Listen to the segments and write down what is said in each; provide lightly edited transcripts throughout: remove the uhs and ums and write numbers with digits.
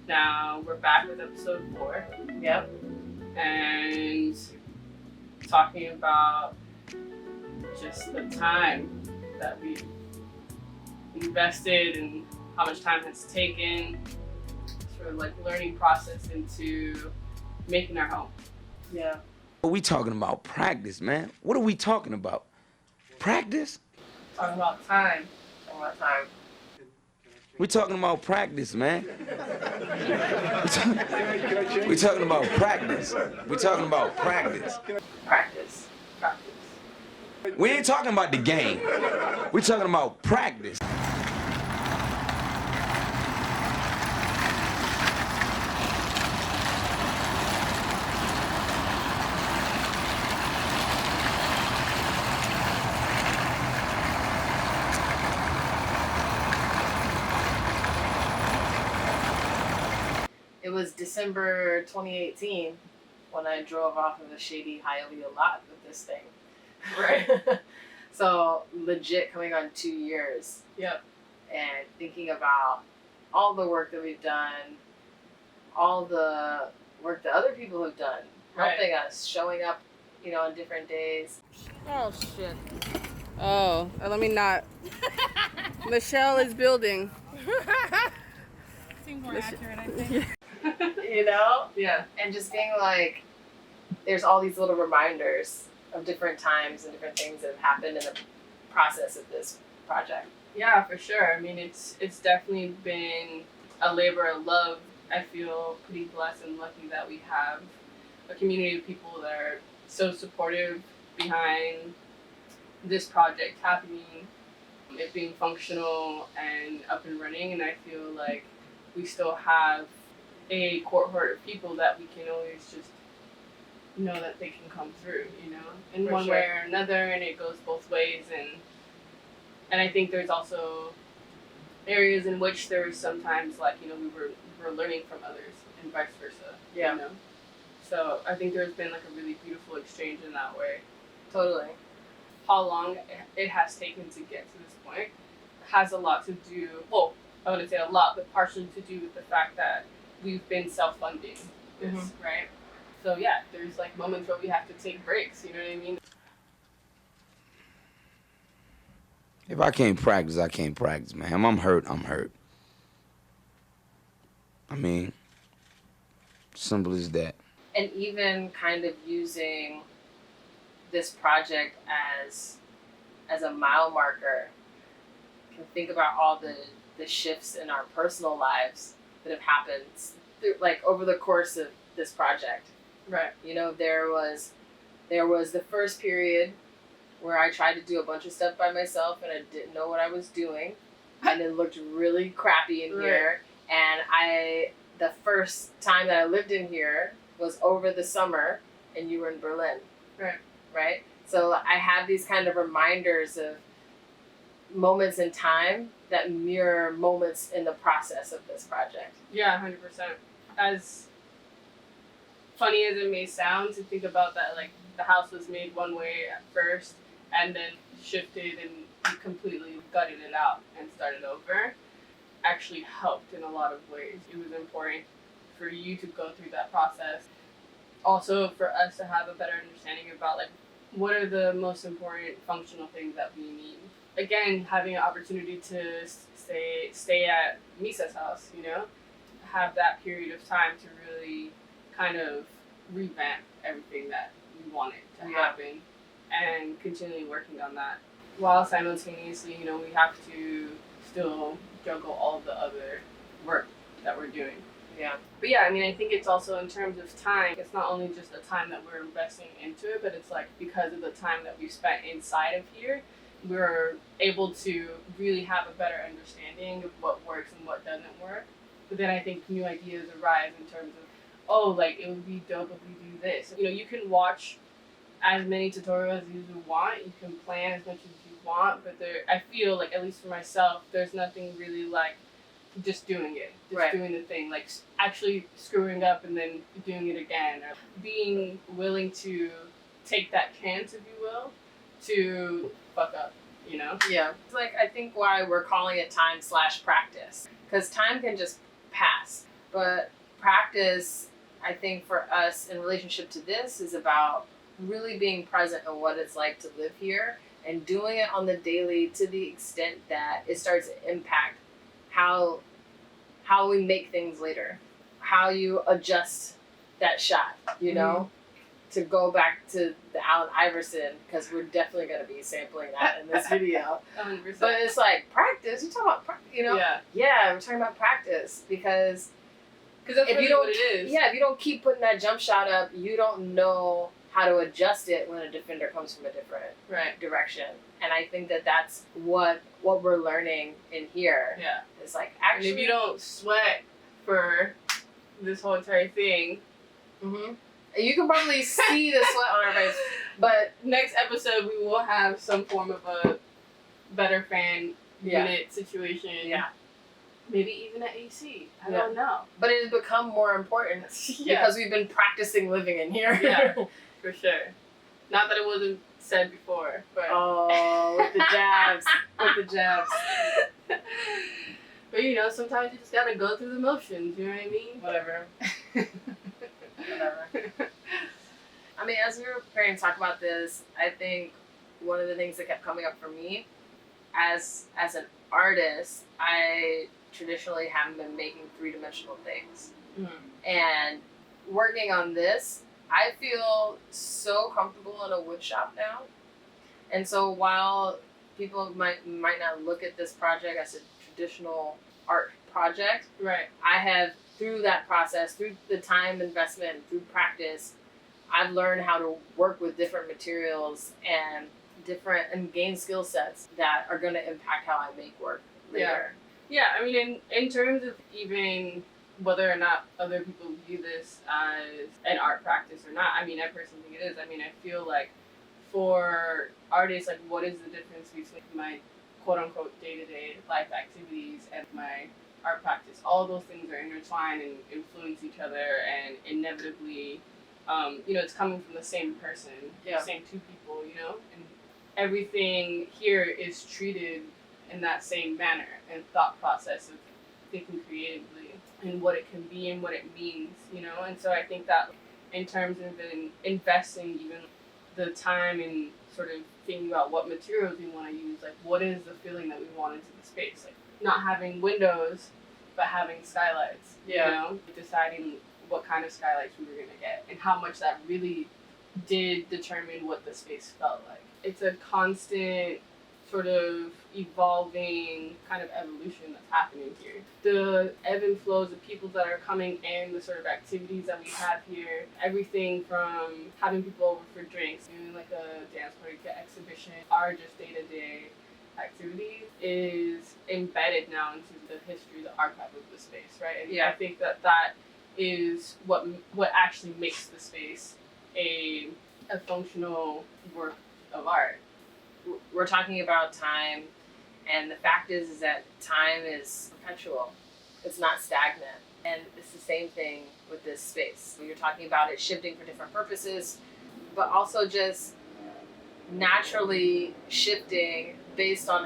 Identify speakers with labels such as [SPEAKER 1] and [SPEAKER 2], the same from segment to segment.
[SPEAKER 1] Now we're back with episode 4.
[SPEAKER 2] Yep.
[SPEAKER 1] And talking about just the time that we've invested and how much time has taken, sort of like learning process into making our home.
[SPEAKER 2] Yeah.
[SPEAKER 3] We talking about practice, man. What are we talking about? Practice?
[SPEAKER 1] Talking about time.
[SPEAKER 2] Talking about time.
[SPEAKER 3] We talking about practice, man. We talking about practice. We talking about practice.
[SPEAKER 2] Practice.
[SPEAKER 1] Practice.
[SPEAKER 3] We ain't talking about the game. We talking about practice.
[SPEAKER 2] It was December 2018 when I drove off of a shady Hialeah lot with this thing.
[SPEAKER 1] Right.
[SPEAKER 2] So legit coming on 2 years.
[SPEAKER 1] Yep.
[SPEAKER 2] And thinking about all the work that we've done, all the work that other people have done, helping us, showing up, on different days.
[SPEAKER 4] Oh shit. Oh, let me not. Michelle is building.
[SPEAKER 5] Seems more accurate, I think.
[SPEAKER 1] Yeah.
[SPEAKER 2] And just being like, there's all these little reminders of different times and different things that have happened in the process of this project.
[SPEAKER 1] Yeah, for sure. I mean, it's definitely been a labor of love. I feel pretty blessed and lucky that we have a community of people that are so supportive behind this project happening, it being functional and up and running. And I feel like we still have a cohort of people that we can always just know that they can come through, in
[SPEAKER 2] For
[SPEAKER 1] one
[SPEAKER 2] sure.
[SPEAKER 1] way or another, and it goes both ways. And I think there's also areas in which there was sometimes we were learning from others and vice versa.
[SPEAKER 2] Yeah.
[SPEAKER 1] So I think there's been like a really beautiful exchange in that way.
[SPEAKER 2] Totally.
[SPEAKER 1] How long it has taken to get to this point has a lot to do, well, I wouldn't say a lot, but partially to do with the fact that we've been self-funding this, right? So yeah, there's like moments where we have to take breaks, you know what I mean?
[SPEAKER 3] If I can't practice, I can't practice, man. If I'm hurt, I'm hurt. I mean, simple as that.
[SPEAKER 2] And even kind of using this project as a mile marker, can think about all the shifts in our personal lives that have happened over the course of this project.
[SPEAKER 1] Right.
[SPEAKER 2] There was the first period where I tried to do a bunch of stuff by myself and I didn't know what I was doing, and it looked really crappy in here. And the first time that I lived in here was over the summer, and you were in Berlin. Right? So I have these kind of reminders of moments in time that mirror moments in the process of this project.
[SPEAKER 1] Yeah, 100%. As funny as it may sound to think about that, like the house was made one way at first and then shifted and completely gutted it out and started over, actually helped in a lot of ways. It was important for you to go through that process. Also for us to have a better understanding about like what are the most important functional things that we need. Again, having an opportunity to stay at Misa's house, have that period of time to really kind of revamp everything that we wanted to happen and continually working on that. While simultaneously, we have to still juggle all the other work that we're doing.
[SPEAKER 2] Yeah.
[SPEAKER 1] But yeah, I mean, I think it's also in terms of time, it's not only just the time that we're investing into it, but it's like because of the time that we spent inside of here, we're able to really have a better understanding of what works and what doesn't work. But then I think new ideas arise in terms of, it would be dope if we do this. You can watch as many tutorials as you want, you can plan as much as you want, but I feel like, at least for myself, there's nothing really like just doing it, doing the thing, like actually screwing up and then doing it again, or being willing to take that chance, if you will, to fuck up,
[SPEAKER 2] Yeah. It's like, I think why we're calling it time/practice, because time can just pass, But practice, I think for us in relationship to this, is about really being present in what it's like to live here and doing it on the daily to the extent that it starts to impact how we make things later, how you adjust that shot, you know, to go back to the Allen Iverson, because we're definitely going to be sampling that in this video.
[SPEAKER 1] 100%.
[SPEAKER 2] But it's like practice. You talking about, you know? Yeah, we're talking about practice because
[SPEAKER 1] that's
[SPEAKER 2] if
[SPEAKER 1] really
[SPEAKER 2] you don't,
[SPEAKER 1] what it is.
[SPEAKER 2] yeah, if you don't keep putting that jump shot up, you don't know how to adjust it when a defender comes from a different direction. And I think that that's what we're learning in here.
[SPEAKER 1] Yeah.
[SPEAKER 2] It's like, actually,
[SPEAKER 1] and if you don't sweat for this whole entire thing,
[SPEAKER 2] you can probably see the sweat on our face. But
[SPEAKER 1] next episode we will have some form of a better fan unit situation.
[SPEAKER 2] Yeah.
[SPEAKER 1] Maybe even an AC. I don't know.
[SPEAKER 2] But it has become more important because we've been practicing living in here.
[SPEAKER 1] Yeah, for sure. Not that it wasn't said before, but
[SPEAKER 2] with the jabs. With the jabs.
[SPEAKER 1] But you know, sometimes you just gotta go through the motions, you know what I mean?
[SPEAKER 2] Whatever. I mean, as we were preparing to talk about this, I think one of the things that kept coming up for me as an artist, I traditionally haven't been making three-dimensional things. And working on this, I feel so comfortable in a wood shop now. And so while people might not look at this project as a traditional art project, I have, through that process, through the time investment, through practice, I've learned how to work with different materials and gain skill sets that are going to impact how I make work later.
[SPEAKER 1] Yeah, I mean, in terms of even whether or not other people view this as an art practice or not, I mean, I personally think it is. I mean, I feel like for artists, like, what is the difference between my quote-unquote day-to-day life activities and my art practice? All those things are intertwined and influence each other, and inevitably, you know, it's coming from the same person, the same two people, you know? And everything here is treated in that same manner and thought process of thinking creatively and what it can be and what it means, you know? And so I think that in terms of investing even the time and sort of thinking about what materials we want to use, like what is the feeling that we want into the space? Like not having windows, but having skylights, you know? Deciding what kind of skylights we were going to get and how much that really did determine what the space felt like. It's a constant sort of evolving kind of evolution that's happening here. The ebb and flows of people that are coming in, the sort of activities that we have here, everything from having people over for drinks, doing like a dance party exhibition, are just day-to-day activities is embedded now into the history, the archive of the space, right? And I think that is what actually makes the space a functional work of art.
[SPEAKER 2] We're talking about time, and the fact is that time is perpetual. It's not stagnant. And it's the same thing with this space. You're talking about it shifting for different purposes, but also just naturally shifting based on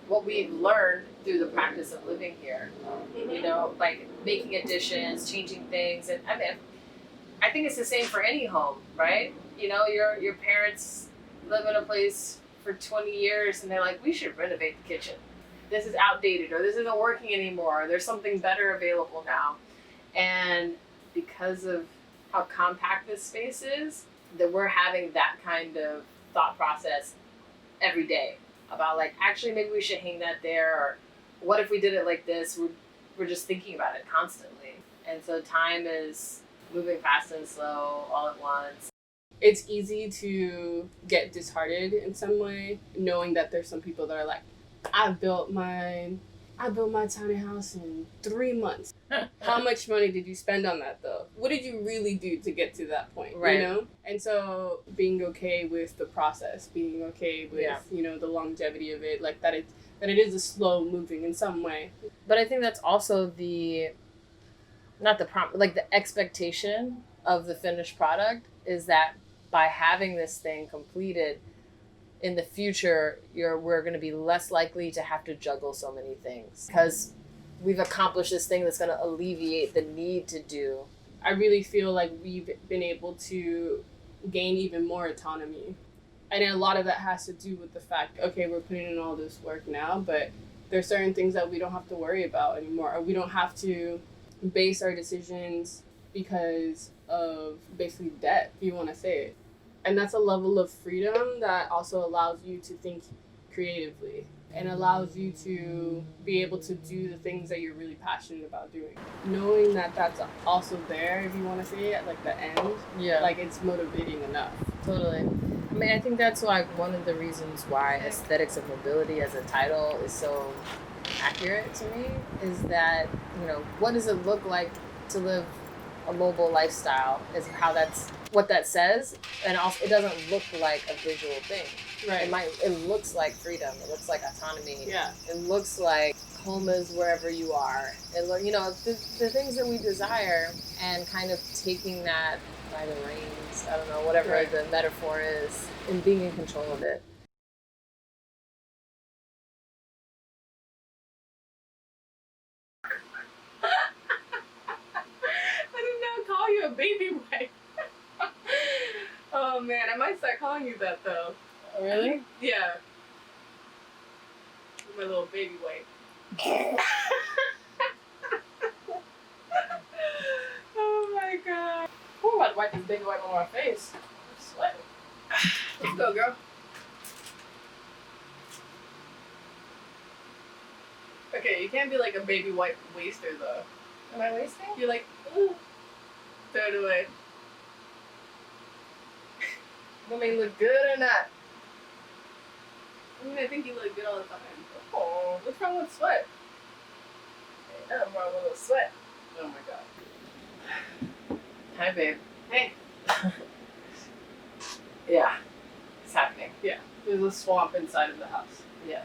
[SPEAKER 2] what we've learned through the practice of living here. You know, like making additions, changing things. And I mean, I think it's the same for any home, right? You know, your parents live in a place for 20 years and they're like, we should renovate the kitchen. This is outdated, or this isn't working anymore, or there's something better available now. And because of how compact this space is, that we're having that kind of thought process every day about like, actually maybe we should hang that there, or what if we did it like this? We're just thinking about it constantly. And so time is moving fast and slow all at once.
[SPEAKER 1] It's easy to get disheartened in some way, knowing that there's some people that are like, I built my tiny house in 3 months. How much money did you spend on that though? What did you really do to get to that point? Right. You know? And so being okay with the process, being okay with, you know, the longevity of it, like that it is a slow moving in some way.
[SPEAKER 2] But I think that's also the expectation of the finished product is that by having this thing completed, in the future, we're going to be less likely to have to juggle so many things. Because we've accomplished this thing that's going to alleviate the need to do.
[SPEAKER 1] I really feel like we've been able to gain even more autonomy. And a lot of that has to do with the fact, okay, we're putting in all this work now, but there's certain things that we don't have to worry about anymore. Or we don't have to base our decisions because of basically debt, if you want to say it. And that's a level of freedom that also allows you to think creatively and allows you to be able to do the things that you're really passionate about doing. Knowing that that's also there, if you want to say it, at like the end, like it's motivating enough.
[SPEAKER 2] Totally. I mean, I think that's why one of the reasons why Aesthetics of Mobility as a title is so accurate to me is that, you know, what does it look like to live a mobile lifestyle is how that's what that says, and also it doesn't look like a visual thing.
[SPEAKER 1] Right.
[SPEAKER 2] It looks like freedom. It looks like autonomy.
[SPEAKER 1] Yeah.
[SPEAKER 2] It looks like home is wherever you are. You know, the things that we desire, and kind of taking that by the reins. I don't know, whatever the metaphor is, and being in control of it.
[SPEAKER 1] I did not call you a baby wife. Oh man, I might start calling you that though.
[SPEAKER 2] Really?
[SPEAKER 1] Yeah. My little baby wife. Oh my god. Ooh, I'm about to wipe this baby wipe on my face. I'm sweating. Let's go, girl. Okay, you can't be like a baby wipe waster though.
[SPEAKER 2] Am I wasting?
[SPEAKER 1] You're like, ooh. Throw it away.
[SPEAKER 2] I mean, look good or not?
[SPEAKER 1] I mean, I think you look good all the time. Oh, what's wrong with sweat?
[SPEAKER 2] Hey, nothing wrong with a sweat.
[SPEAKER 1] Oh my god.
[SPEAKER 2] Hi, babe.
[SPEAKER 1] Hey.
[SPEAKER 2] Yeah, it's happening.
[SPEAKER 1] Yeah, there's a swamp inside of the house.
[SPEAKER 2] Yeah.